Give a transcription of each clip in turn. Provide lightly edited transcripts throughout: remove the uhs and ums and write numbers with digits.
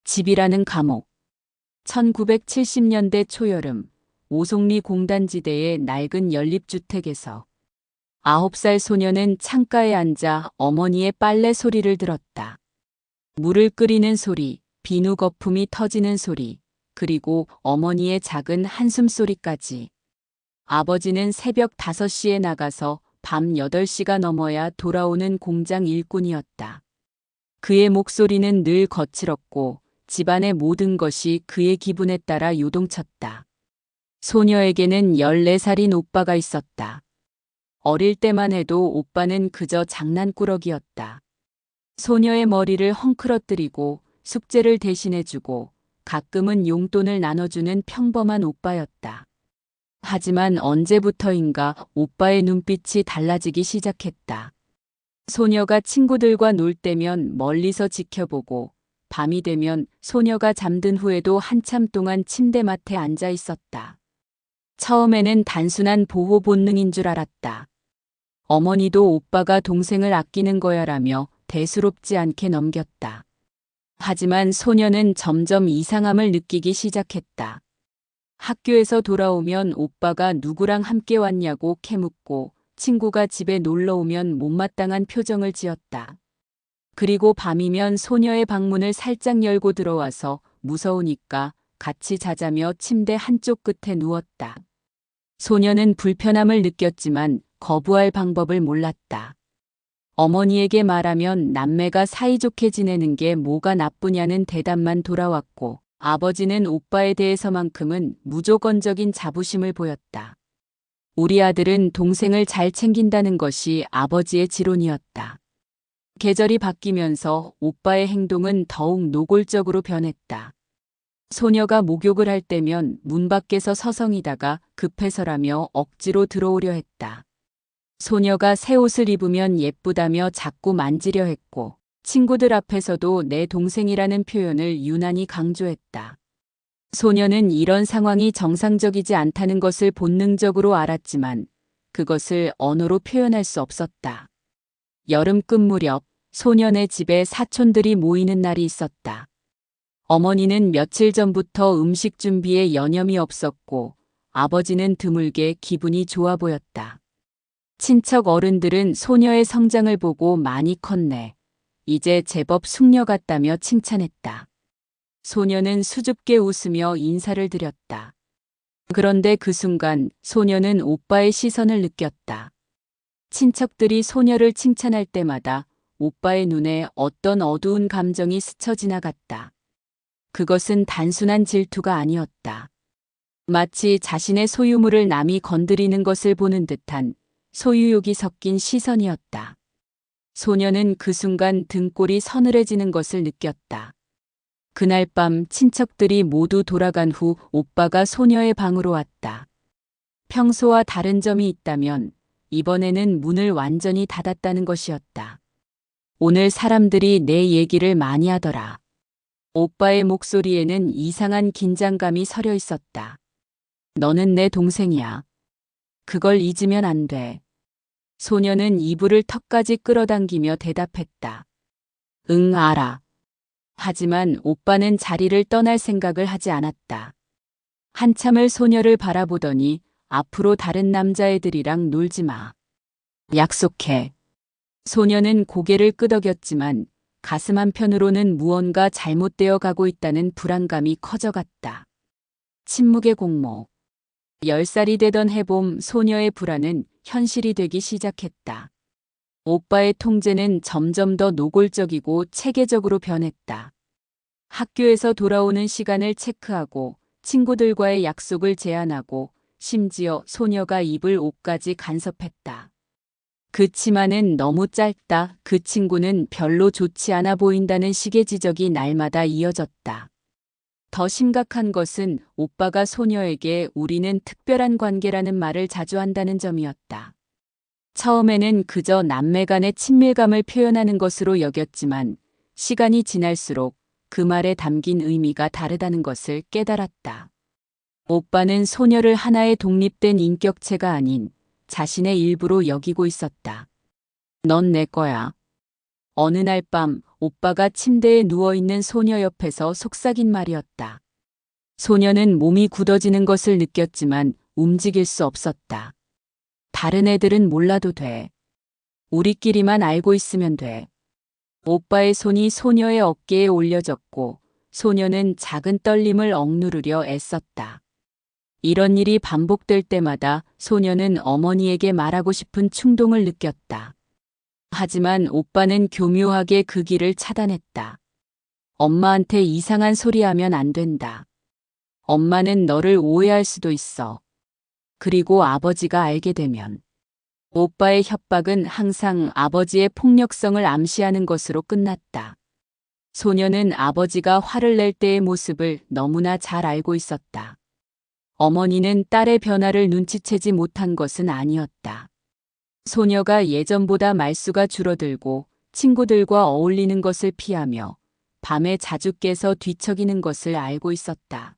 집이라는 감옥. 1970년대 초여름, 오송리 공단지대의 낡은 연립주택에서 9살 소녀는 창가에 앉아 어머니의 빨래 소리를 들었다. 물을 끓이는 소리, 비누 거품이 터지는 소리, 그리고 어머니의 작은 한숨소리까지. 아버지는 새벽 5시에 나가서 밤 8시가 넘어야 돌아오는 공장 일꾼이었다. 그의 목소리는 늘 거칠었고 집안의 모든 것이 그의 기분에 따라 요동쳤다. 소녀에게는 14살인 오빠가 있었다. 어릴 때만 해도 오빠는 그저 장난꾸러기였다. 소녀의 머리를 헝클어뜨리고 숙제를 대신해주고 가끔은 용돈을 나눠주는 평범한 오빠였다. 하지만 언제부터인가 오빠의 눈빛이 달라지기 시작했다. 소녀가 친구들과 놀 때면 멀리서 지켜보고 밤이 되면 소녀가 잠든 후에도 한참 동안 침대맡에 앉아 있었다. 처음에는 단순한 보호 본능인 줄 알았다. 어머니도 오빠가 동생을 아끼는 거야라며 대수롭지 않게 넘겼다. 하지만 소녀는 점점 이상함을 느끼기 시작했다. 학교에서 돌아오면 오빠가 누구랑 함께 왔냐고 캐묻고 친구가 집에 놀러 오면 못마땅한 표정을 지었다. 그리고 밤이면 소녀의 방문을 살짝 열고 들어와서 무서우니까 같이 자자며 침대 한쪽 끝에 누웠다. 소녀는 불편함을 느꼈지만 거부할 방법을 몰랐다. 어머니에게 말하면 남매가 사이좋게 지내는 게 뭐가 나쁘냐는 대답만 돌아왔고 아버지는 오빠에 대해서만큼은 무조건적인 자부심을 보였다. 우리 아들은 동생을 잘 챙긴다는 것이 아버지의 지론이었다. 계절이 바뀌면서 오빠의 행동은 더욱 노골적으로 변했다. 소녀가 목욕을 할 때면 문 밖에서 서성이다가 급해서라며 억지로 들어오려 했다. 소녀가 새 옷을 입으면 예쁘다며 자꾸 만지려 했고 친구들 앞에서도 내 동생이라는 표현을 유난히 강조했다. 소녀는 이런 상황이 정상적이지 않다는 것을 본능적으로 알았지만 그것을 언어로 표현할 수 없었다. 여름 끝 무렵 소년의 집에 사촌들이 모이는 날이 있었다. 어머니는 며칠 전부터 음식 준비에 여념이 없었고 아버지는 드물게 기분이 좋아 보였다. 친척 어른들은 소녀의 성장을 보고 많이 컸네. 이제 제법 숙녀 같다며 칭찬했다. 소녀는 수줍게 웃으며 인사를 드렸다. 그런데 그 순간 소녀는 오빠의 시선을 느꼈다. 친척들이 소녀를 칭찬할 때마다 오빠의 눈에 어떤 어두운 감정이 스쳐 지나갔다. 그것은 단순한 질투가 아니었다. 마치 자신의 소유물을 남이 건드리는 것을 보는 듯한 소유욕이 섞인 시선이었다. 소녀는 그 순간 등골이 서늘해지는 것을 느꼈다. 그날 밤 친척들이 모두 돌아간 후 오빠가 소녀의 방으로 왔다. 평소와 다른 점이 있다면 이번에는 문을 완전히 닫았다는 것이었다. 오늘 사람들이 내 얘기를 많이 하더라. 오빠의 목소리에는 이상한 긴장감이 서려 있었다. 너는 내 동생이야. 그걸 잊으면 안 돼. 소녀는 이불을 턱까지 끌어당기며 대답했다. 응, 알아. 하지만 오빠는 자리를 떠날 생각을 하지 않았다. 한참을 소녀를 바라보더니 앞으로 다른 남자애들이랑 놀지 마. 약속해. 소녀는 고개를 끄덕였지만 가슴 한편으로는 무언가 잘못되어 가고 있다는 불안감이 커져갔다. 침묵의 공모. 10살이 되던 해봄 소녀의 불안은 현실이 되기 시작했다. 오빠의 통제는 점점 더 노골적이고 체계적으로 변했다. 학교에서 돌아오는 시간을 체크하고 친구들과의 약속을 제한하고 심지어 소녀가 입을 옷까지 간섭했다. 그 치마는 너무 짧다. 그 친구는 별로 좋지 않아 보인다는 식의 지적이 날마다 이어졌다. 더 심각한 것은 오빠가 소녀에게 우리는 특별한 관계라는 말을 자주 한다는 점이었다. 처음에는 그저 남매 간의 친밀감을 표현하는 것으로 여겼지만 시간이 지날수록 그 말에 담긴 의미가 다르다는 것을 깨달았다. 오빠는 소녀를 하나의 독립된 인격체가 아닌 자신의 일부로 여기고 있었다. 넌 내 거야. 어느 날 밤 오빠가 침대에 누워있는 소녀 옆에서 속삭인 말이었다. 소녀는 몸이 굳어지는 것을 느꼈지만 움직일 수 없었다. 다른 애들은 몰라도 돼. 우리끼리만 알고 있으면 돼. 오빠의 손이 소녀의 어깨에 올려졌고 소녀는 작은 떨림을 억누르려 애썼다. 이런 일이 반복될 때마다 소녀는 어머니에게 말하고 싶은 충동을 느꼈다. 하지만 오빠는 교묘하게 그 길을 차단했다. 엄마한테 이상한 소리 하면 안 된다. 엄마는 너를 오해할 수도 있어. 그리고 아버지가 알게 되면. 오빠의 협박은 항상 아버지의 폭력성을 암시하는 것으로 끝났다. 소녀는 아버지가 화를 낼 때의 모습을 너무나 잘 알고 있었다. 어머니는 딸의 변화를 눈치채지 못한 것은 아니었다. 소녀가 예전보다 말수가 줄어들고 친구들과 어울리는 것을 피하며 밤에 자주 깨서 뒤척이는 것을 알고 있었다.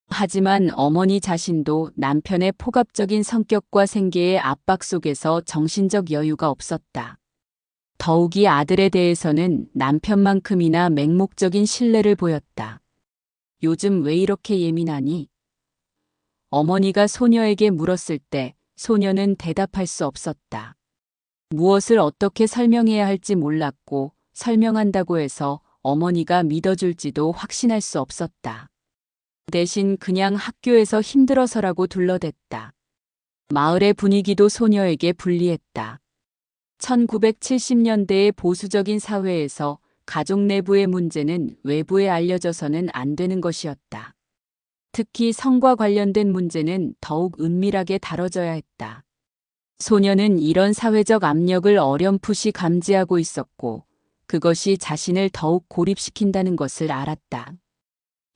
하지만 어머니 자신도 남편의 폭압적인 성격과 생계의 압박 속에서 정신적 여유가 없었다. 더욱이 아들에 대해서는 남편만큼이나 맹목적인 신뢰를 보였다. 요즘 왜 이렇게 예민하니? 어머니가 소녀에게 물었을 때 소녀는 대답할 수 없었다. 무엇을 어떻게 설명해야 할지 몰랐고 설명한다고 해서 어머니가 믿어줄지도 확신할 수 없었다. 대신 그냥 학교에서 힘들어서라고 둘러댔다. 마을의 분위기도 소녀에게 불리했다. 1970년대의 보수적인 사회에서 가족 내부의 문제는 외부에 알려져서는 안 되는 것이었다. 특히 성과 관련된 문제는 더욱 은밀하게 다뤄져야 했다. 소녀는 이런 사회적 압력을 어렴풋이 감지하고 있었고 그것이 자신을 더욱 고립시킨다는 것을 알았다.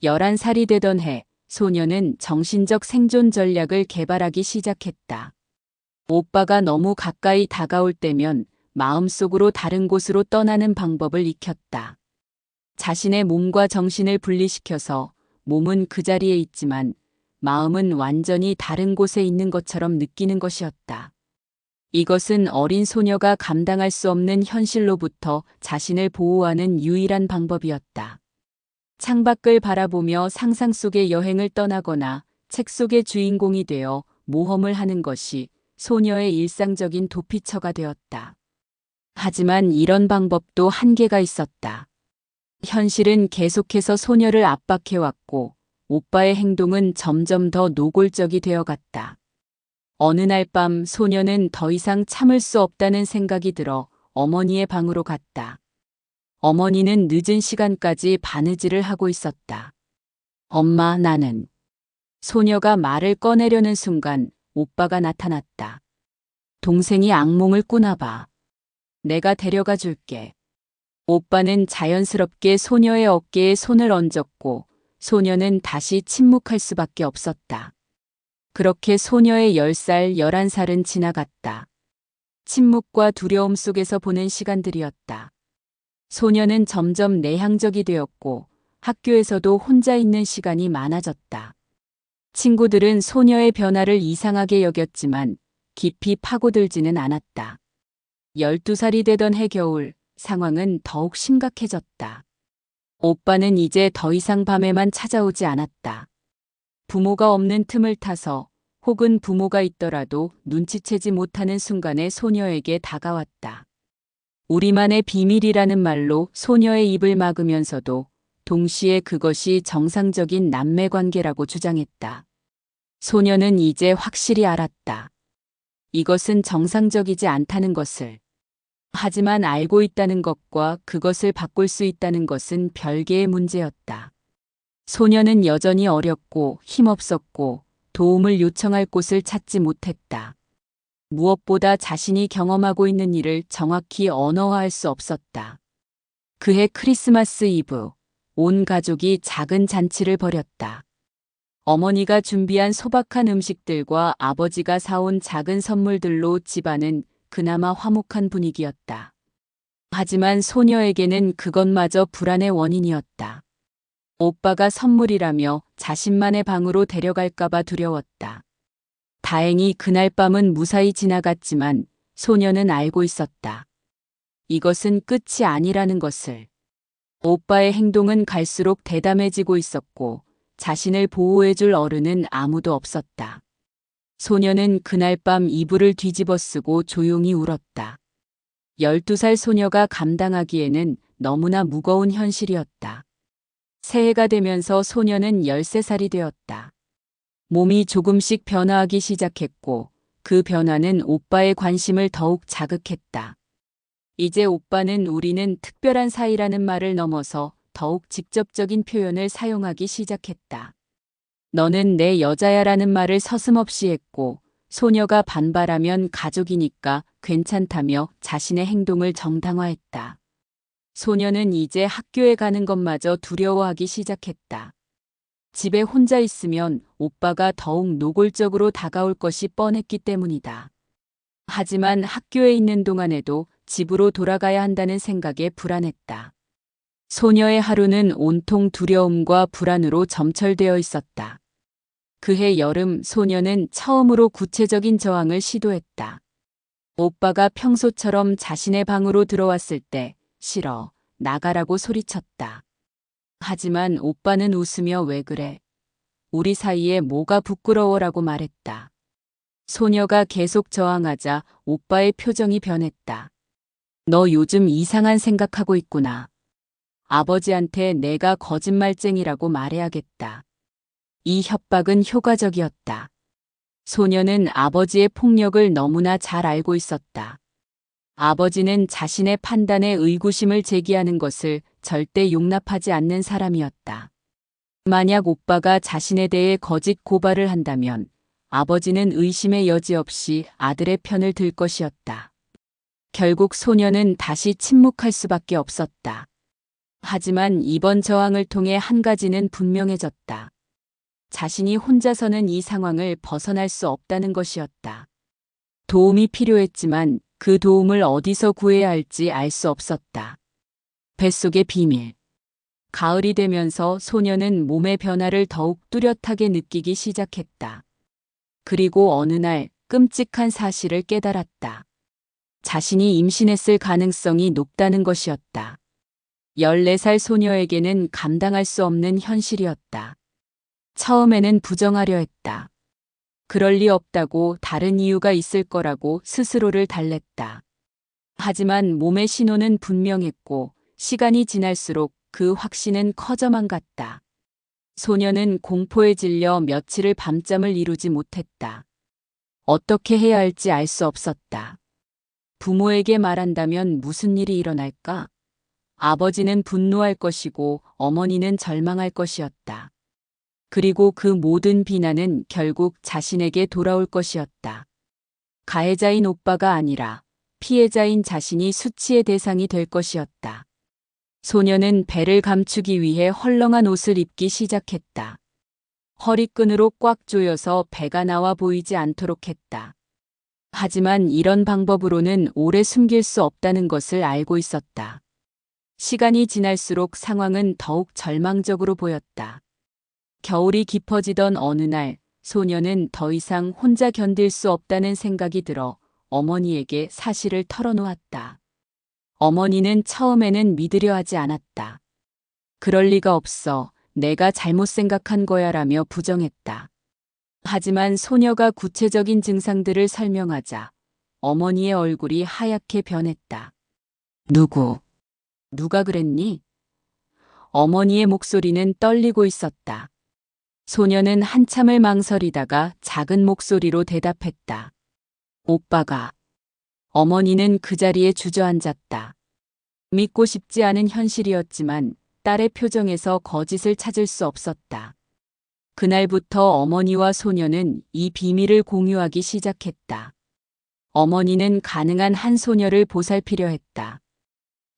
11살이 되던 해 소녀는 정신적 생존 전략을 개발하기 시작했다. 오빠가 너무 가까이 다가올 때면 마음속으로 다른 곳으로 떠나는 방법을 익혔다. 자신의 몸과 정신을 분리시켜서 몸은 그 자리에 있지만 마음은 완전히 다른 곳에 있는 것처럼 느끼는 것이었다. 이것은 어린 소녀가 감당할 수 없는 현실로부터 자신을 보호하는 유일한 방법이었다. 창밖을 바라보며 상상 속의 여행을 떠나거나 책 속의 주인공이 되어 모험을 하는 것이 소녀의 일상적인 도피처가 되었다. 하지만 이런 방법도 한계가 있었다. 현실은 계속해서 소녀를 압박해왔고 오빠의 행동은 점점 더 노골적이 되어갔다. 어느 날 밤 소녀는 더 이상 참을 수 없다는 생각이 들어 어머니의 방으로 갔다. 어머니는 늦은 시간까지 바느질을 하고 있었다. 엄마, 나는. 소녀가 말을 꺼내려는 순간 오빠가 나타났다. 동생이 악몽을 꾸나 봐. 내가 데려가 줄게. 오빠는 자연스럽게 소녀의 어깨에 손을 얹었고 소녀는 다시 침묵할 수밖에 없었다. 그렇게 소녀의 10살, 11살은 지나갔다. 침묵과 두려움 속에서 보낸 시간들이었다. 소녀는 점점 내향적이 되었고 학교에서도 혼자 있는 시간이 많아졌다. 친구들은 소녀의 변화를 이상하게 여겼지만 깊이 파고들지는 않았다. 12살이 되던 해 겨울 상황은 더욱 심각해졌다. 오빠는 이제 더 이상 밤에만 찾아오지 않았다. 부모가 없는 틈을 타서 혹은 부모가 있더라도 눈치채지 못하는 순간에 소녀에게 다가왔다. 우리만의 비밀이라는 말로 소녀의 입을 막으면서도 동시에 그것이 정상적인 남매 관계라고 주장했다. 소녀는 이제 확실히 알았다. 이것은 정상적이지 않다는 것을. 하지만 알고 있다는 것과 그것을 바꿀 수 있다는 것은 별개의 문제였다. 소녀는 여전히 어렸고 힘없었고 도움을 요청할 곳을 찾지 못했다. 무엇보다 자신이 경험하고 있는 일을 정확히 언어화할 수 없었다. 그해 크리스마스 이브, 온 가족이 작은 잔치를 벌였다. 어머니가 준비한 소박한 음식들과 아버지가 사온 작은 선물들로 집안은 그나마 화목한 분위기였다. 하지만 소녀에게는 그것마저 불안의 원인이었다. 오빠가 선물이라며 자신만의 방으로 데려갈까봐 두려웠다. 다행히 그날 밤은 무사히 지나갔지만 소녀는 알고 있었다. 이것은 끝이 아니라는 것을. 오빠의 행동은 갈수록 대담해지고 있었고 자신을 보호해줄 어른은 아무도 없었다. 소녀는 그날 밤 이불을 뒤집어 쓰고 조용히 울었다. 12살 소녀가 감당하기에는 너무나 무거운 현실이었다. 새해가 되면서 소녀는 13살이 되었다. 몸이 조금씩 변화하기 시작했고 그 변화는 오빠의 관심을 더욱 자극했다. 이제 오빠는 우리는 특별한 사이라는 말을 넘어서 더욱 직접적인 표현을 사용하기 시작했다. 너는 내 여자야라는 말을 서슴없이 했고 소녀가 반발하면 가족이니까 괜찮다며 자신의 행동을 정당화했다. 소녀는 이제 학교에 가는 것마저 두려워하기 시작했다. 집에 혼자 있으면 오빠가 더욱 노골적으로 다가올 것이 뻔했기 때문이다. 하지만 학교에 있는 동안에도 집으로 돌아가야 한다는 생각에 불안했다. 소녀의 하루는 온통 두려움과 불안으로 점철되어 있었다. 그해 여름 소녀는 처음으로 구체적인 저항을 시도했다. 오빠가 평소처럼 자신의 방으로 들어왔을 때 싫어, 나가라고 소리쳤다. 하지만 오빠는 웃으며 왜 그래? 우리 사이에 뭐가 부끄러워라고 말했다. 소녀가 계속 저항하자 오빠의 표정이 변했다. 너 요즘 이상한 생각하고 있구나. 아버지한테 내가 거짓말쟁이라고 말해야겠다. 이 협박은 효과적이었다. 소녀는 아버지의 폭력을 너무나 잘 알고 있었다. 아버지는 자신의 판단에 의구심을 제기하는 것을 절대 용납하지 않는 사람이었다. 만약 오빠가 자신에 대해 거짓 고발을 한다면 아버지는 의심의 여지 없이 아들의 편을 들 것이었다. 결국 소녀는 다시 침묵할 수밖에 없었다. 하지만 이번 저항을 통해 한 가지는 분명해졌다. 자신이 혼자서는 이 상황을 벗어날 수 없다는 것이었다. 도움이 필요했지만 그 도움을 어디서 구해야 할지 알 수 없었다. 뱃속의 비밀. 가을이 되면서 소녀는 몸의 변화를 더욱 뚜렷하게 느끼기 시작했다. 그리고 어느 날 끔찍한 사실을 깨달았다. 자신이 임신했을 가능성이 높다는 것이었다. 14살 소녀에게는 감당할 수 없는 현실이었다. 처음에는 부정하려 했다. 그럴 리 없다고, 다른 이유가 있을 거라고 스스로를 달랬다. 하지만 몸의 신호는 분명했고 시간이 지날수록 그 확신은 커져만 갔다. 소녀는 공포에 질려 며칠을 밤잠을 이루지 못했다. 어떻게 해야 할지 알 수 없었다. 부모에게 말한다면 무슨 일이 일어날까? 아버지는 분노할 것이고 어머니는 절망할 것이었다. 그리고 그 모든 비난은 결국 자신에게 돌아올 것이었다. 가해자인 오빠가 아니라 피해자인 자신이 수치의 대상이 될 것이었다. 소녀는 배를 감추기 위해 헐렁한 옷을 입기 시작했다. 허리끈으로 꽉 조여서 배가 나와 보이지 않도록 했다. 하지만 이런 방법으로는 오래 숨길 수 없다는 것을 알고 있었다. 시간이 지날수록 상황은 더욱 절망적으로 보였다. 겨울이 깊어지던 어느 날 소녀는 더 이상 혼자 견딜 수 없다는 생각이 들어 어머니에게 사실을 털어놓았다. 어머니는 처음에는 믿으려 하지 않았다. 그럴 리가 없어. 내가 잘못 생각한 거야라며 부정했다. 하지만 소녀가 구체적인 증상들을 설명하자 어머니의 얼굴이 하얗게 변했다. 누가 그랬니? 어머니의 목소리는 떨리고 있었다. 소녀는 한참을 망설이다가 작은 목소리로 대답했다. 오빠가. 어머니는 그 자리에 주저앉았다. 믿고 싶지 않은 현실이었지만 딸의 표정에서 거짓을 찾을 수 없었다. 그날부터 어머니와 소녀는 이 비밀을 공유하기 시작했다. 어머니는 가능한 한 소녀를 보살피려 했다.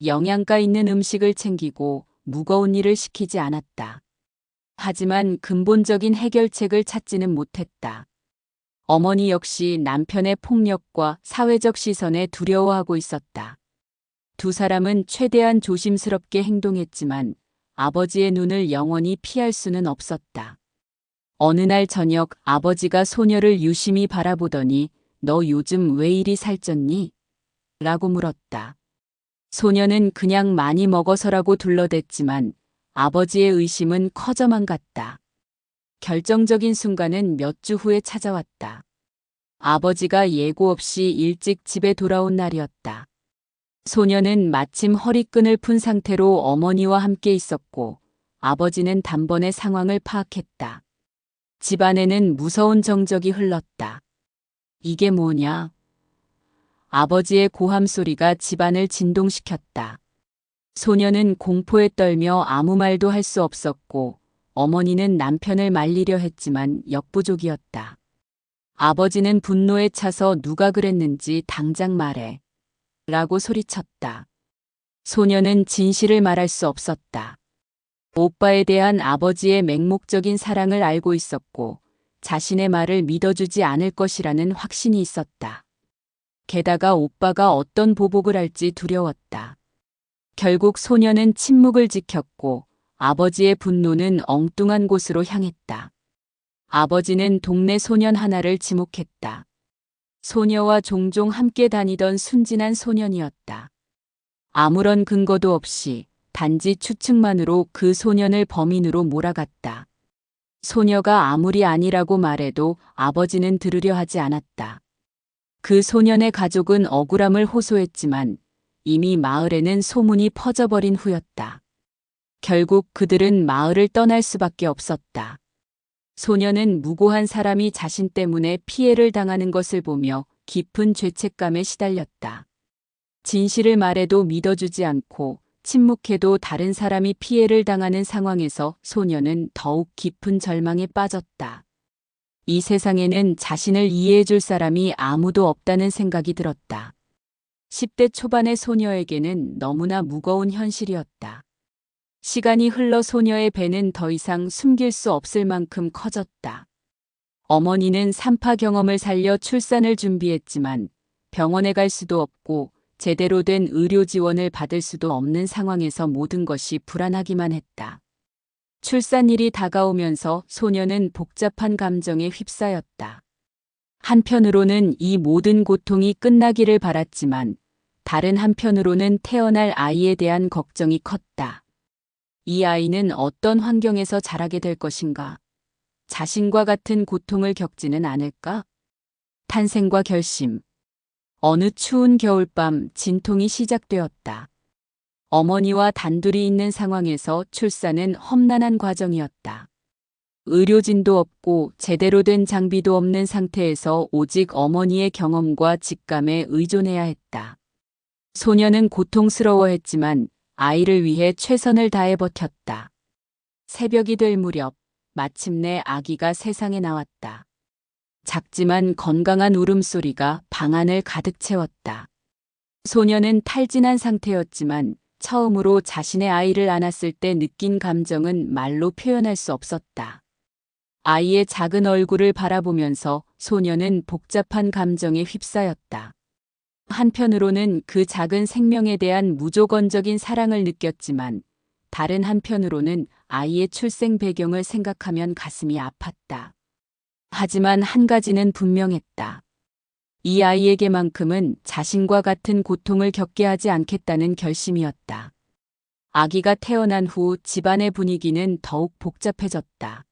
영양가 있는 음식을 챙기고 무거운 일을 시키지 않았다. 하지만 근본적인 해결책을 찾지는 못했다. 어머니 역시 남편의 폭력과 사회적 시선에 두려워하고 있었다. 두 사람은 최대한 조심스럽게 행동했지만 아버지의 눈을 영원히 피할 수는 없었다. 어느 날 저녁 아버지가 소녀를 유심히 바라보더니 너 요즘 왜 이리 살쪘니? 라고 물었다. 소녀는 그냥 많이 먹어서라고 둘러댔지만 아버지의 의심은 커져만 갔다. 결정적인 순간은 몇 주 후에 찾아왔다. 아버지가 예고 없이 일찍 집에 돌아온 날이었다. 소녀는 마침 허리끈을 푼 상태로 어머니와 함께 있었고 아버지는 단번에 상황을 파악했다. 집안에는 무서운 정적이 흘렀다. 이게 뭐냐? 아버지의 고함 소리가 집안을 진동시켰다. 소녀는 공포에 떨며 아무 말도 할 수 없었고 어머니는 남편을 말리려 했지만 역부족이었다. 아버지는 분노에 차서 누가 그랬는지 당장 말해 라고 소리쳤다. 소녀는 진실을 말할 수 없었다. 오빠에 대한 아버지의 맹목적인 사랑을 알고 있었고 자신의 말을 믿어주지 않을 것이라는 확신이 있었다. 게다가 오빠가 어떤 보복을 할지 두려웠다. 결국 소녀는 침묵을 지켰고 아버지의 분노는 엉뚱한 곳으로 향했다. 아버지는 동네 소년 하나를 지목했다. 소녀와 종종 함께 다니던 순진한 소년이었다. 아무런 근거도 없이 단지 추측만으로 그 소년을 범인으로 몰아갔다. 소녀가 아무리 아니라고 말해도 아버지는 들으려 하지 않았다. 그 소년의 가족은 억울함을 호소했지만 이미 마을에는 소문이 퍼져버린 후였다. 결국 그들은 마을을 떠날 수밖에 없었다. 소녀는 무고한 사람이 자신 때문에 피해를 당하는 것을 보며 깊은 죄책감에 시달렸다. 진실을 말해도 믿어주지 않고 침묵해도 다른 사람이 피해를 당하는 상황에서 소녀는 더욱 깊은 절망에 빠졌다. 이 세상에는 자신을 이해해줄 사람이 아무도 없다는 생각이 들었다. 10대 초반의 소녀에게는 너무나 무거운 현실이었다. 시간이 흘러 소녀의 배는 더 이상 숨길 수 없을 만큼 커졌다. 어머니는 산파 경험을 살려 출산을 준비했지만 병원에 갈 수도 없고 제대로 된 의료 지원을 받을 수도 없는 상황에서 모든 것이 불안하기만 했다. 출산일이 다가오면서 소녀는 복잡한 감정에 휩싸였다. 한편으로는 이 모든 고통이 끝나기를 바랐지만 다른 한편으로는 태어날 아이에 대한 걱정이 컸다. 이 아이는 어떤 환경에서 자라게 될 것인가? 자신과 같은 고통을 겪지는 않을까? 탄생과 결심. 어느 추운 겨울밤 진통이 시작되었다. 어머니와 단둘이 있는 상황에서 출산은 험난한 과정이었다. 의료진도 없고 제대로 된 장비도 없는 상태에서 오직 어머니의 경험과 직감에 의존해야 했다. 소녀는 고통스러워했지만 아이를 위해 최선을 다해 버텼다. 새벽이 될 무렵 마침내 아기가 세상에 나왔다. 작지만 건강한 울음소리가 방 안을 가득 채웠다. 소녀는 탈진한 상태였지만 처음으로 자신의 아이를 안았을 때 느낀 감정은 말로 표현할 수 없었다. 아이의 작은 얼굴을 바라보면서 소녀는 복잡한 감정에 휩싸였다. 한편으로는 그 작은 생명에 대한 무조건적인 사랑을 느꼈지만 다른 한편으로는 아이의 출생 배경을 생각하면 가슴이 아팠다. 하지만 한 가지는 분명했다. 이 아이에게만큼은 자신과 같은 고통을 겪게 하지 않겠다는 결심이었다. 아기가 태어난 후 집안의 분위기는 더욱 복잡해졌다.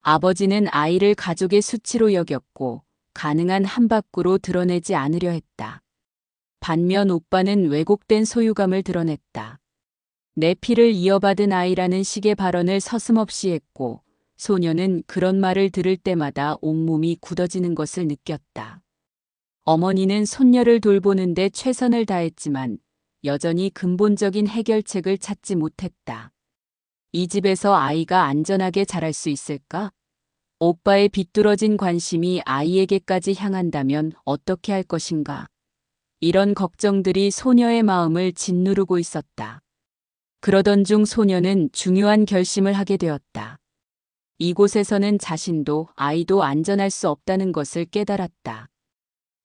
아버지는 아이를 가족의 수치로 여겼고 가능한 한 밖으로 드러내지 않으려 했다. 반면 오빠는 왜곡된 소유감을 드러냈다. 내 피를 이어받은 아이라는 식의 발언을 서슴없이 했고 소녀는 그런 말을 들을 때마다 온몸이 굳어지는 것을 느꼈다. 어머니는 손녀를 돌보는데 최선을 다했지만 여전히 근본적인 해결책을 찾지 못했다. 이 집에서 아이가 안전하게 자랄 수 있을까? 오빠의 비뚤어진 관심이 아이에게까지 향한다면 어떻게 할 것인가? 이런 걱정들이 소녀의 마음을 짓누르고 있었다. 그러던 중 소녀는 중요한 결심을 하게 되었다. 이곳에서는 자신도 아이도 안전할 수 없다는 것을 깨달았다.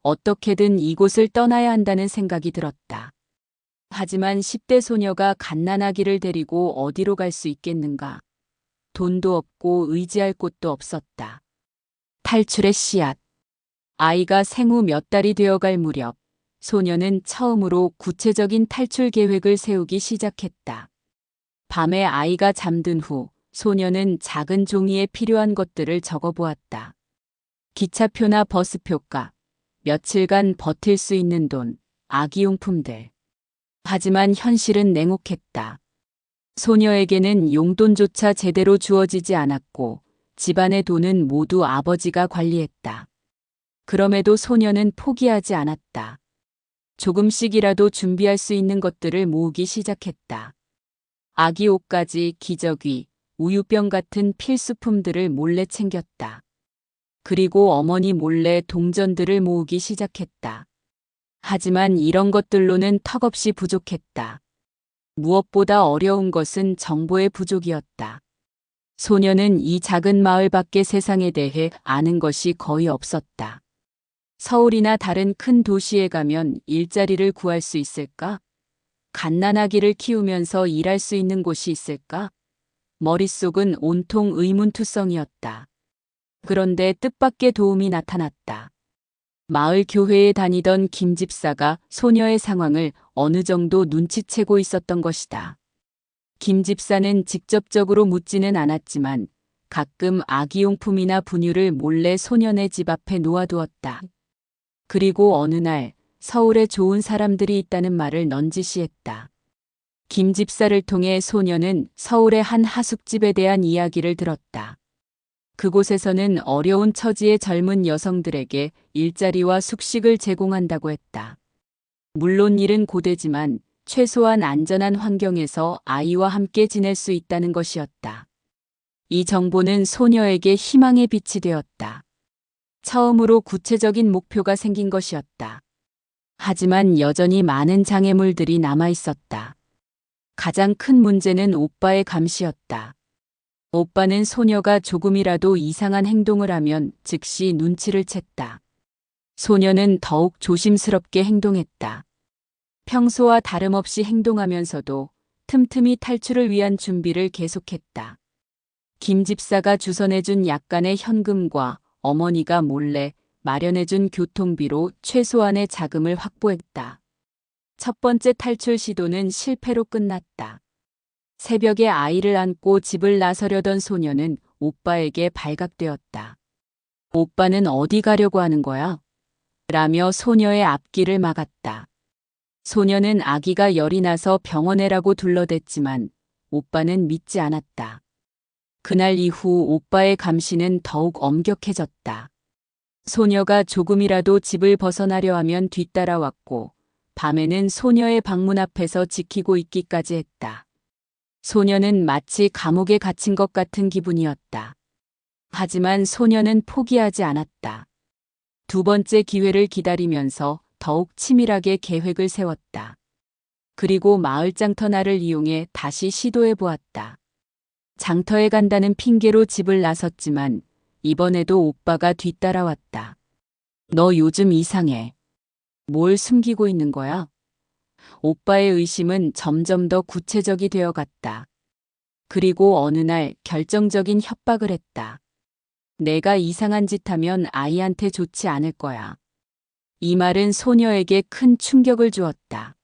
어떻게든 이곳을 떠나야 한다는 생각이 들었다. 하지만 10대 소녀가 갓난아기를 데리고 어디로 갈 수 있겠는가? 돈도 없고 의지할 곳도 없었다. 탈출의 씨앗. 아이가 생후 몇 달이 되어갈 무렵 소녀는 처음으로 구체적인 탈출 계획을 세우기 시작했다. 밤에 아이가 잠든 후 소녀는 작은 종이에 필요한 것들을 적어보았다. 기차표나 버스표값, 며칠간 버틸 수 있는 돈, 아기용품들. 하지만 현실은 냉혹했다. 소녀에게는 용돈조차 제대로 주어지지 않았고 집안의 돈은 모두 아버지가 관리했다. 그럼에도 소녀는 포기하지 않았다. 조금씩이라도 준비할 수 있는 것들을 모으기 시작했다. 아기 옷가지, 기저귀, 우유병 같은 필수품들을 몰래 챙겼다. 그리고 어머니 몰래 동전들을 모으기 시작했다. 하지만 이런 것들로는 턱없이 부족했다. 무엇보다 어려운 것은 정보의 부족이었다. 소녀는 이 작은 마을 밖의 세상에 대해 아는 것이 거의 없었다. 서울이나 다른 큰 도시에 가면 일자리를 구할 수 있을까? 갓난아기를 키우면서 일할 수 있는 곳이 있을까? 머릿속은 온통 의문투성이었다. 그런데 뜻밖의 도움이 나타났다. 마을 교회에 다니던 김 집사가 소녀의 상황을 어느 정도 눈치채고 있었던 것이다. 김 집사는 직접적으로 묻지는 않았지만 가끔 아기용품이나 분유를 몰래 소년의 집 앞에 놓아두었다. 그리고 어느 날 서울에 좋은 사람들이 있다는 말을 넌지시했다. 김 집사를 통해 소녀는 서울의 한 하숙집에 대한 이야기를 들었다. 그곳에서는 어려운 처지의 젊은 여성들에게 일자리와 숙식을 제공한다고 했다. 물론 일은 고되지만 최소한 안전한 환경에서 아이와 함께 지낼 수 있다는 것이었다. 이 정보는 소녀에게 희망의 빛이 되었다. 처음으로 구체적인 목표가 생긴 것이었다. 하지만 여전히 많은 장애물들이 남아 있었다. 가장 큰 문제는 오빠의 감시였다. 오빠는 소녀가 조금이라도 이상한 행동을 하면 즉시 눈치를 챘다. 소녀는 더욱 조심스럽게 행동했다. 평소와 다름없이 행동하면서도 틈틈이 탈출을 위한 준비를 계속했다. 김 집사가 주선해준 약간의 현금과 어머니가 몰래 마련해준 교통비로 최소한의 자금을 확보했다. 첫 번째 탈출 시도는 실패로 끝났다. 새벽에 아이를 안고 집을 나서려던 소녀는 오빠에게 발각되었다. 오빠는 어디 가려고 하는 거야? 라며 소녀의 앞길을 막았다. 소녀는 아기가 열이 나서 병원에라고 둘러댔지만 오빠는 믿지 않았다. 그날 이후 오빠의 감시는 더욱 엄격해졌다. 소녀가 조금이라도 집을 벗어나려 하면 뒤따라왔고 밤에는 소녀의 방문 앞에서 지키고 있기까지 했다. 소녀는 마치 감옥에 갇힌 것 같은 기분이었다. 하지만 소녀는 포기하지 않았다. 두 번째 기회를 기다리면서 더욱 치밀하게 계획을 세웠다. 그리고 마을 장터날을 이용해 다시 시도해 보았다. 장터에 간다는 핑계로 집을 나섰지만 이번에도 오빠가 뒤따라왔다. 너 요즘 이상해. 뭘 숨기고 있는 거야? 오빠의 의심은 점점 더 구체적이 되어 갔다. 그리고 어느 날 결정적인 협박을 했다. 내가 이상한 짓 하면 아이한테 좋지 않을 거야. 이 말은 소녀에게 큰 충격을 주었다.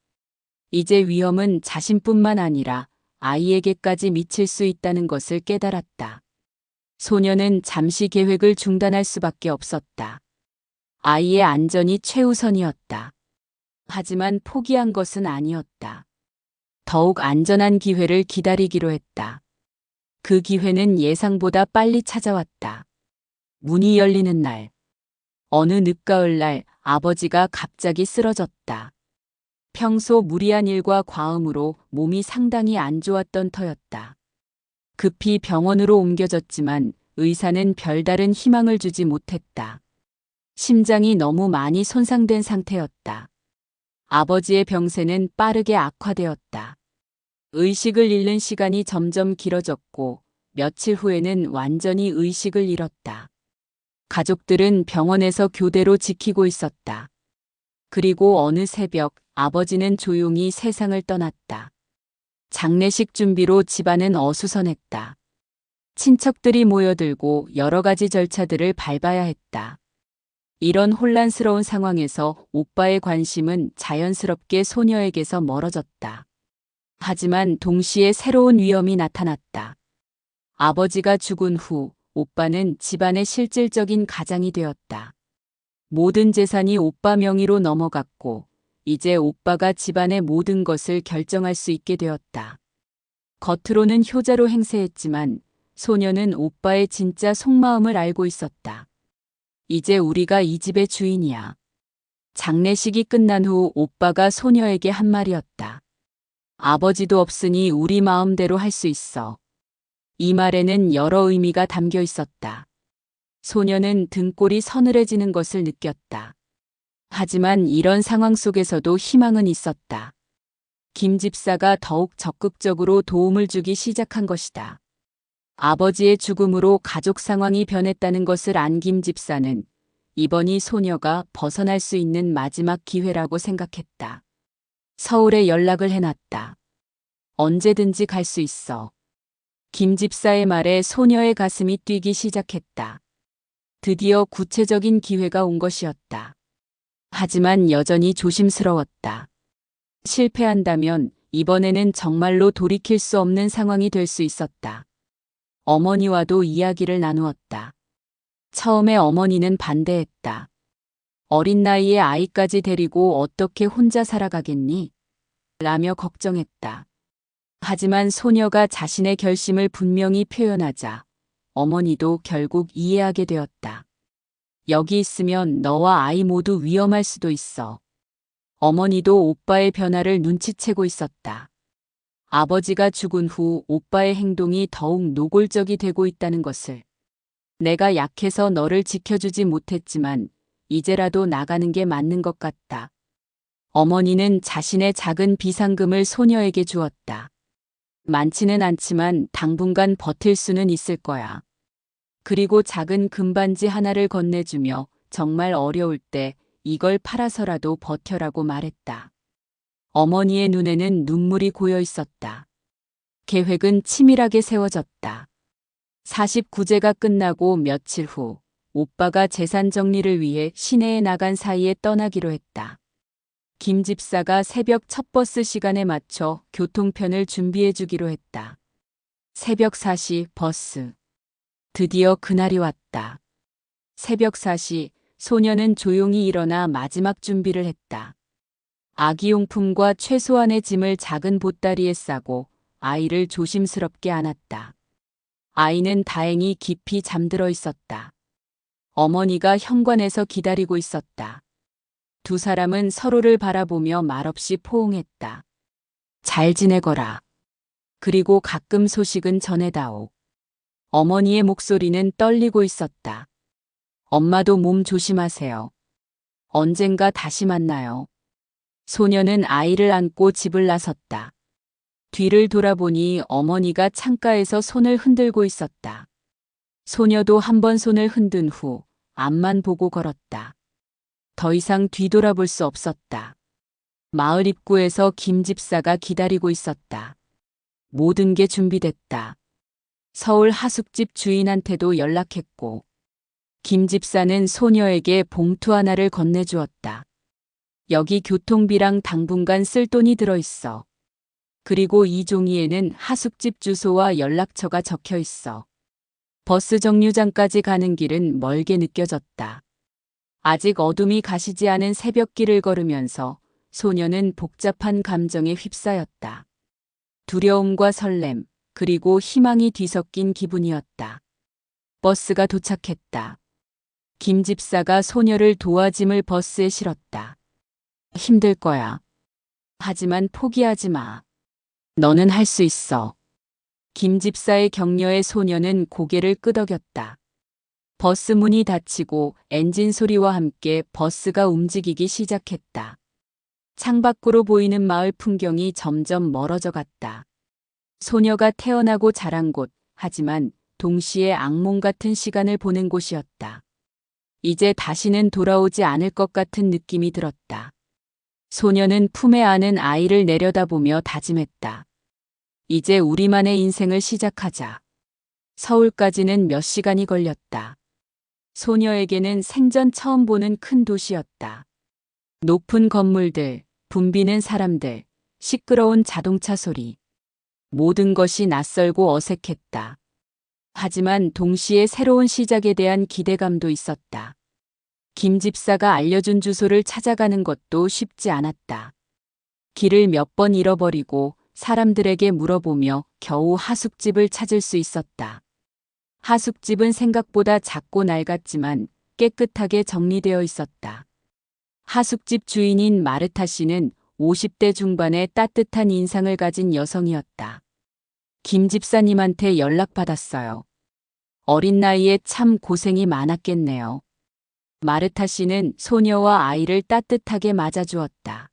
이제 위험은 자신뿐만 아니라 아이에게까지 미칠 수 있다는 것을 깨달았다. 소녀는 잠시 계획을 중단할 수밖에 없었다. 아이의 안전이 최우선이었다. 하지만 포기한 것은 아니었다. 더욱 안전한 기회를 기다리기로 했다. 그 기회는 예상보다 빨리 찾아왔다. 문이 열리는 날. 어느 늦가을 날 아버지가 갑자기 쓰러졌다. 평소 무리한 일과 과음으로 몸이 상당히 안 좋았던 터였다. 급히 병원으로 옮겨졌지만 의사는 별다른 희망을 주지 못했다. 심장이 너무 많이 손상된 상태였다. 아버지의 병세는 빠르게 악화되었다. 의식을 잃는 시간이 점점 길어졌고 며칠 후에는 완전히 의식을 잃었다. 가족들은 병원에서 교대로 지키고 있었다. 그리고 어느 새벽 아버지는 조용히 세상을 떠났다. 장례식 준비로 집안은 어수선했다. 친척들이 모여들고 여러 가지 절차들을 밟아야 했다. 이런 혼란스러운 상황에서 오빠의 관심은 자연스럽게 소녀에게서 멀어졌다. 하지만 동시에 새로운 위험이 나타났다. 아버지가 죽은 후 오빠는 집안의 실질적인 가장이 되었다. 모든 재산이 오빠 명의로 넘어갔고 이제 오빠가 집안의 모든 것을 결정할 수 있게 되었다. 겉으로는 효자로 행세했지만 소녀는 오빠의 진짜 속마음을 알고 있었다. 이제 우리가 이 집의 주인이야. 장례식이 끝난 후 오빠가 소녀에게 한 말이었다. 아버지도 없으니 우리 마음대로 할 수 있어. 이 말에는 여러 의미가 담겨 있었다. 소녀는 등골이 서늘해지는 것을 느꼈다. 하지만 이런 상황 속에서도 희망은 있었다. 김 집사가 더욱 적극적으로 도움을 주기 시작한 것이다. 아버지의 죽음으로 가족 상황이 변했다는 것을 안 김 집사는 이번이 소녀가 벗어날 수 있는 마지막 기회라고 생각했다. 서울에 연락을 해놨다. 언제든지 갈 수 있어. 김 집사의 말에 소녀의 가슴이 뛰기 시작했다. 드디어 구체적인 기회가 온 것이었다. 하지만 여전히 조심스러웠다. 실패한다면 이번에는 정말로 돌이킬 수 없는 상황이 될 수 있었다. 어머니와도 이야기를 나누었다. 처음에 어머니는 반대했다. 어린 나이에 아이까지 데리고 어떻게 혼자 살아가겠니? 라며 걱정했다. 하지만 소녀가 자신의 결심을 분명히 표현하자 어머니도 결국 이해하게 되었다. 여기 있으면 너와 아이 모두 위험할 수도 있어. 어머니도 오빠의 변화를 눈치채고 있었다. 아버지가 죽은 후 오빠의 행동이 더욱 노골적이 되고 있다는 것을. 내가 약해서 너를 지켜주지 못했지만 이제라도 나가는 게 맞는 것 같다. 어머니는 자신의 작은 비상금을 소녀에게 주었다. 많지는 않지만 당분간 버틸 수는 있을 거야. 그리고 작은 금반지 하나를 건네주며 정말 어려울 때 이걸 팔아서라도 버텨라고 말했다. 어머니의 눈에는 눈물이 고여 있었다. 계획은 치밀하게 세워졌다. 49제가 끝나고 며칠 후 오빠가 재산 정리를 위해 시내에 나간 사이에 떠나기로 했다. 김 집사가 새벽 첫 버스 시간에 맞춰 교통편을 준비해 주기로 했다. 새벽 4시 버스. 드디어 그날이 왔다. 새벽 4시 소녀는 조용히 일어나 마지막 준비를 했다. 아기용품과 최소한의 짐을 작은 보따리에 싸고 아이를 조심스럽게 안았다. 아이는 다행히 깊이 잠들어 있었다. 어머니가 현관에서 기다리고 있었다. 두 사람은 서로를 바라보며 말없이 포옹했다. 잘 지내거라. 그리고 가끔 소식은 전해다오. 어머니의 목소리는 떨리고 있었다. 엄마도 몸 조심하세요. 언젠가 다시 만나요. 소녀는 아이를 안고 집을 나섰다. 뒤를 돌아보니 어머니가 창가에서 손을 흔들고 있었다. 소녀도 한번 손을 흔든 후 앞만 보고 걸었다. 더 이상 뒤돌아볼 수 없었다. 마을 입구에서 김 집사가 기다리고 있었다. 모든 게 준비됐다. 서울 하숙집 주인한테도 연락했고 김 집사는 소녀에게 봉투 하나를 건네주었다. 여기 교통비랑 당분간 쓸 돈이 들어있어. 그리고 이 종이에는 하숙집 주소와 연락처가 적혀 있어. 버스 정류장까지 가는 길은 멀게 느껴졌다. 아직 어둠이 가시지 않은 새벽길을 걸으면서 소녀는 복잡한 감정에 휩싸였다. 두려움과 설렘, 그리고 희망이 뒤섞인 기분이었다. 버스가 도착했다. 김 집사가 소녀를 도와 짐을 버스에 실었다. 힘들 거야. 하지만 포기하지 마. 너는 할 수 있어. 김 집사의 격려에 소녀는 고개를 끄덕였다. 버스 문이 닫히고 엔진 소리와 함께 버스가 움직이기 시작했다. 창밖으로 보이는 마을 풍경이 점점 멀어져 갔다. 소녀가 태어나고 자란 곳, 하지만 동시에 악몽 같은 시간을 보낸 곳이었다. 이제 다시는 돌아오지 않을 것 같은 느낌이 들었다. 소녀는 품에 안은 아이를 내려다보며 다짐했다. 이제 우리만의 인생을 시작하자. 서울까지는 몇 시간이 걸렸다. 소녀에게는 생전 처음 보는 큰 도시였다. 높은 건물들, 붐비는 사람들, 시끄러운 자동차 소리. 모든 것이 낯설고 어색했다. 하지만 동시에 새로운 시작에 대한 기대감도 있었다. 김 집사가 알려준 주소를 찾아가는 것도 쉽지 않았다. 길을 몇 번 잃어버리고 사람들에게 물어보며 겨우 하숙집을 찾을 수 있었다. 하숙집은 생각보다 작고 낡았지만 깨끗하게 정리되어 있었다. 하숙집 주인인 마르타 씨는 50대 중반의 따뜻한 인상을 가진 여성이었다. 김 집사님한테 연락받았어요. 어린 나이에 참 고생이 많았겠네요. 마르타 씨는 소녀와 아이를 따뜻하게 맞아주었다.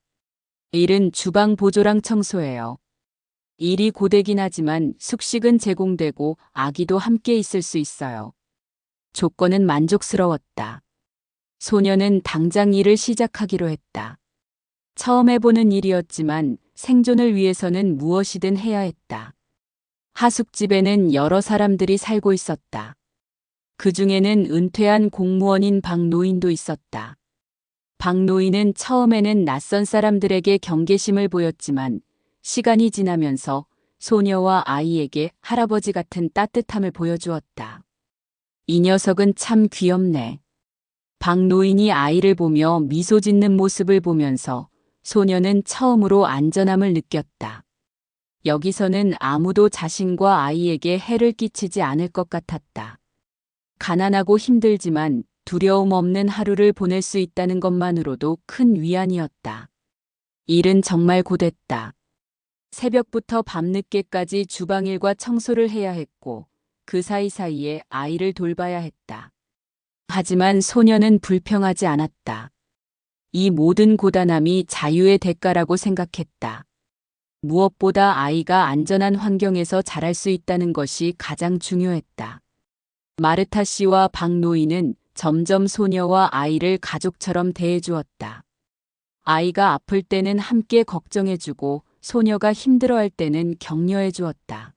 일은 주방 보조랑 청소예요. 일이 고되긴 하지만 숙식은 제공되고 아기도 함께 있을 수 있어요. 조건은 만족스러웠다. 소녀는 당장 일을 시작하기로 했다. 처음 해보는 일이었지만 생존을 위해서는 무엇이든 해야 했다. 하숙집에는 여러 사람들이 살고 있었다. 그 중에는 은퇴한 공무원인 박노인도 있었다. 박노인은 처음에는 낯선 사람들에게 경계심을 보였지만 시간이 지나면서 소녀와 아이에게 할아버지 같은 따뜻함을 보여주었다. 이 녀석은 참 귀엽네. 박노인이 아이를 보며 미소 짓는 모습을 보면서 소녀는 처음으로 안전함을 느꼈다. 여기서는 아무도 자신과 아이에게 해를 끼치지 않을 것 같았다. 가난하고 힘들지만 두려움 없는 하루를 보낼 수 있다는 것만으로도 큰 위안이었다. 일은 정말 고됐다. 새벽부터 밤늦게까지 주방일과 청소를 해야 했고 그 사이사이에 아이를 돌봐야 했다. 하지만 소녀는 불평하지 않았다. 이 모든 고단함이 자유의 대가라고 생각했다. 무엇보다 아이가 안전한 환경에서 자랄 수 있다는 것이 가장 중요했다. 마르타 씨와 박노인은 점점 소녀와 아이를 가족처럼 대해주었다. 아이가 아플 때는 함께 걱정해주고 소녀가 힘들어할 때는 격려해 주었다.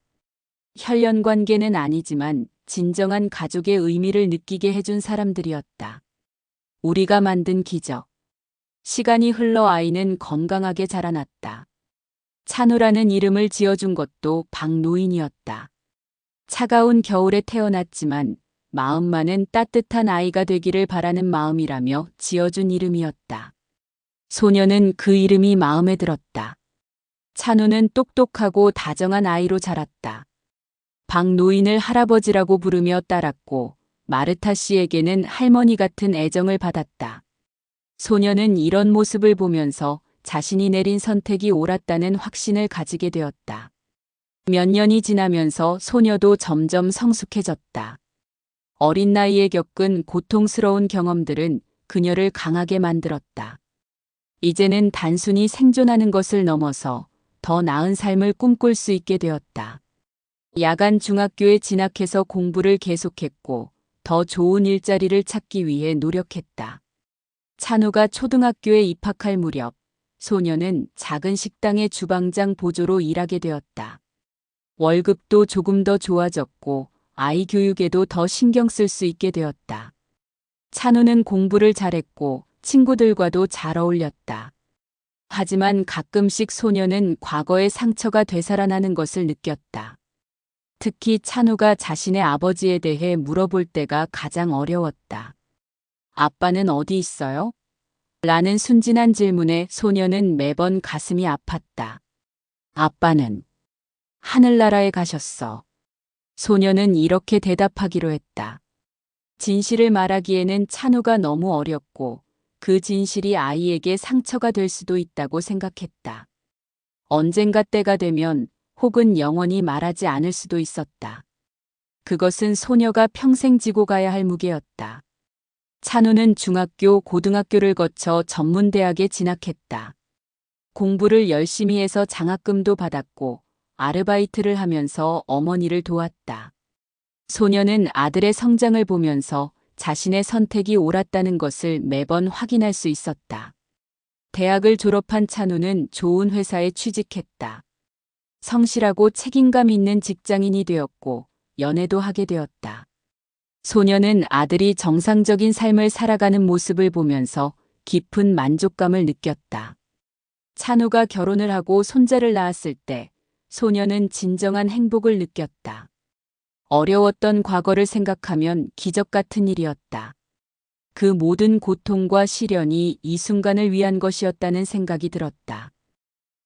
혈연 관계는 아니지만 진정한 가족의 의미를 느끼게 해준 사람들이었다. 우리가 만든 기적. 시간이 흘러 아이는 건강하게 자라났다. 찬우라는 이름을 지어준 것도 박노인이었다. 차가운 겨울에 태어났지만 마음만은 따뜻한 아이가 되기를 바라는 마음이라며 지어준 이름이었다. 소녀는 그 이름이 마음에 들었다. 찬우는 똑똑하고 다정한 아이로 자랐다. 박노인을 할아버지라고 부르며 따랐고 마르타 씨에게는 할머니 같은 애정을 받았다. 소녀는 이런 모습을 보면서 자신이 내린 선택이 옳았다는 확신을 가지게 되었다. 몇 년이 지나면서 소녀도 점점 성숙해졌다. 어린 나이에 겪은 고통스러운 경험들은 그녀를 강하게 만들었다. 이제는 단순히 생존하는 것을 넘어서 더 나은 삶을 꿈꿀 수 있게 되었다. 야간 중학교에 진학해서 공부를 계속했고 더 좋은 일자리를 찾기 위해 노력했다. 찬우가 초등학교에 입학할 무렵 소녀는 작은 식당의 주방장 보조로 일하게 되었다. 월급도 조금 더 좋아졌고 아이 교육에도 더 신경 쓸 수 있게 되었다. 찬우는 공부를 잘했고 친구들과도 잘 어울렸다. 하지만 가끔씩 소녀는 과거의 상처가 되살아나는 것을 느꼈다. 특히 찬우가 자신의 아버지에 대해 물어볼 때가 가장 어려웠다. 아빠는 어디 있어요? 라는 순진한 질문에 소녀는 매번 가슴이 아팠다. 아빠는 하늘나라에 가셨어. 소녀는 이렇게 대답하기로 했다. 진실을 말하기에는 찬우가 너무 어렸고 그 진실이 아이에게 상처가 될 수도 있다고 생각했다. 언젠가 때가 되면 혹은 영원히 말하지 않을 수도 있었다. 그것은 소녀가 평생 지고 가야 할 무게였다. 찬우는 중학교, 고등학교를 거쳐 전문대학에 진학했다. 공부를 열심히 해서 장학금도 받았고 아르바이트를 하면서 어머니를 도왔다. 소녀는 아들의 성장을 보면서 자신의 선택이 옳았다는 것을 매번 확인할 수 있었다. 대학을 졸업한 찬우는 좋은 회사에 취직했다. 성실하고 책임감 있는 직장인이 되었고 연애도 하게 되었다. 소녀는 아들이 정상적인 삶을 살아가는 모습을 보면서 깊은 만족감을 느꼈다. 찬우가 결혼을 하고 손자를 낳았을 때 소녀는 진정한 행복을 느꼈다. 어려웠던 과거를 생각하면 기적 같은 일이었다. 그 모든 고통과 시련이 이 순간을 위한 것이었다는 생각이 들었다.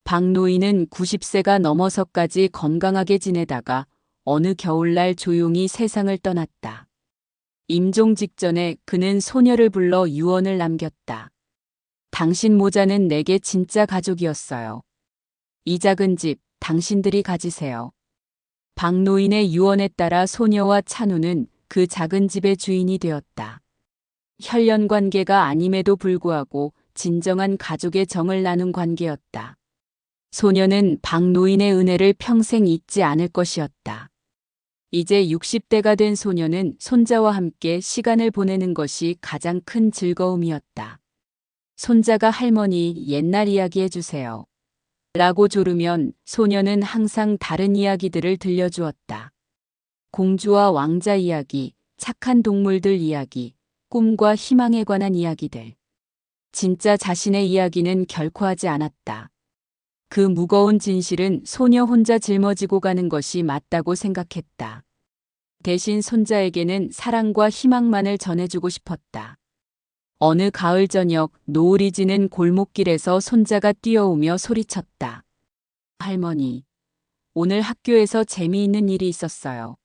박노인은 90세가 넘어서까지 건강하게 지내다가 어느 겨울날 조용히 세상을 떠났다. 임종 직전에 그는 소녀를 불러 유언을 남겼다. 당신 모자는 내게 진짜 가족이었어요. 이 작은 집 당신들이 가지세요. 박노인의 유언에 따라 소녀와 찬우는 그 작은 집의 주인이 되었다. 혈연 관계가 아님에도 불구하고 진정한 가족의 정을 나눈 관계였다. 소녀는 박노인의 은혜를 평생 잊지 않을 것이었다. 이제 60대가 된 소녀는 손자와 함께 시간을 보내는 것이 가장 큰 즐거움이었다. 손자가 할머니 옛날 이야기 해주세요. 라고 조르면 소녀는 항상 다른 이야기들을 들려주었다. 공주와 왕자 이야기, 착한 동물들 이야기, 꿈과 희망에 관한 이야기들. 진짜 자신의 이야기는 결코 하지 않았다. 그 무거운 진실은 소녀 혼자 짊어지고 가는 것이 맞다고 생각했다. 대신 손자에게는 사랑과 희망만을 전해주고 싶었다. 어느 가을 저녁 노을이 지는 골목길에서 손자가 뛰어오며 소리쳤다. 할머니, 오늘 학교에서 재미있는 일이 있었어요.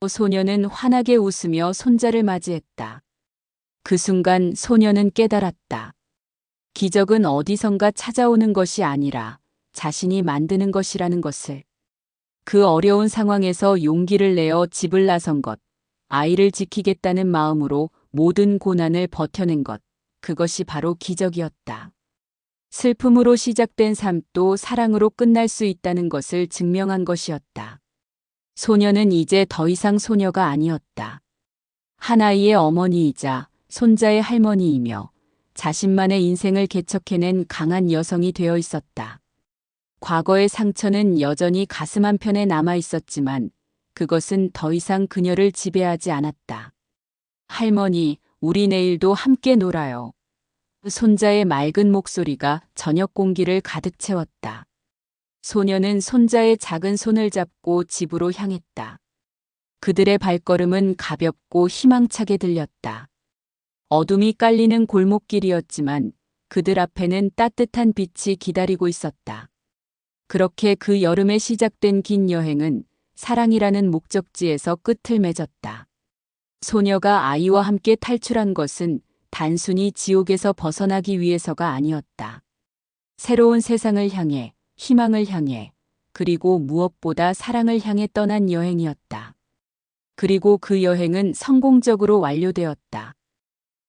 소녀는 환하게 웃으며 손자를 맞이했다. 그 순간 소녀는 깨달았다. 기적은 어디선가 찾아오는 것이 아니라 자신이 만드는 것이라는 것을. 그 어려운 상황에서 용기를 내어 집을 나선 것, 아이를 지키겠다는 마음으로 모든 고난을 버텨낸 것, 그것이 바로 기적이었다. 슬픔으로 시작된 삶도 사랑으로 끝날 수 있다는 것을 증명한 것이었다. 소녀는 이제 더 이상 소녀가 아니었다. 한 아이의 어머니이자 손자의 할머니이며 자신만의 인생을 개척해낸 강한 여성이 되어 있었다. 과거의 상처는 여전히 가슴 한편에 남아 있었지만 그것은 더 이상 그녀를 지배하지 않았다. 할머니, 우리 내일도 함께 놀아요. 손자의 맑은 목소리가 저녁 공기를 가득 채웠다. 소녀는 손자의 작은 손을 잡고 집으로 향했다. 그들의 발걸음은 가볍고 희망차게 들렸다. 어둠이 깔리는 골목길이었지만 그들 앞에는 따뜻한 빛이 기다리고 있었다. 그렇게 그 여름에 시작된 긴 여행은 사랑이라는 목적지에서 끝을 맺었다. 소녀가 아이와 함께 탈출한 것은 단순히 지옥에서 벗어나기 위해서가 아니었다. 새로운 세상을 향해, 희망을 향해, 그리고 무엇보다 사랑을 향해 떠난 여행이었다. 그리고 그 여행은 성공적으로 완료되었다.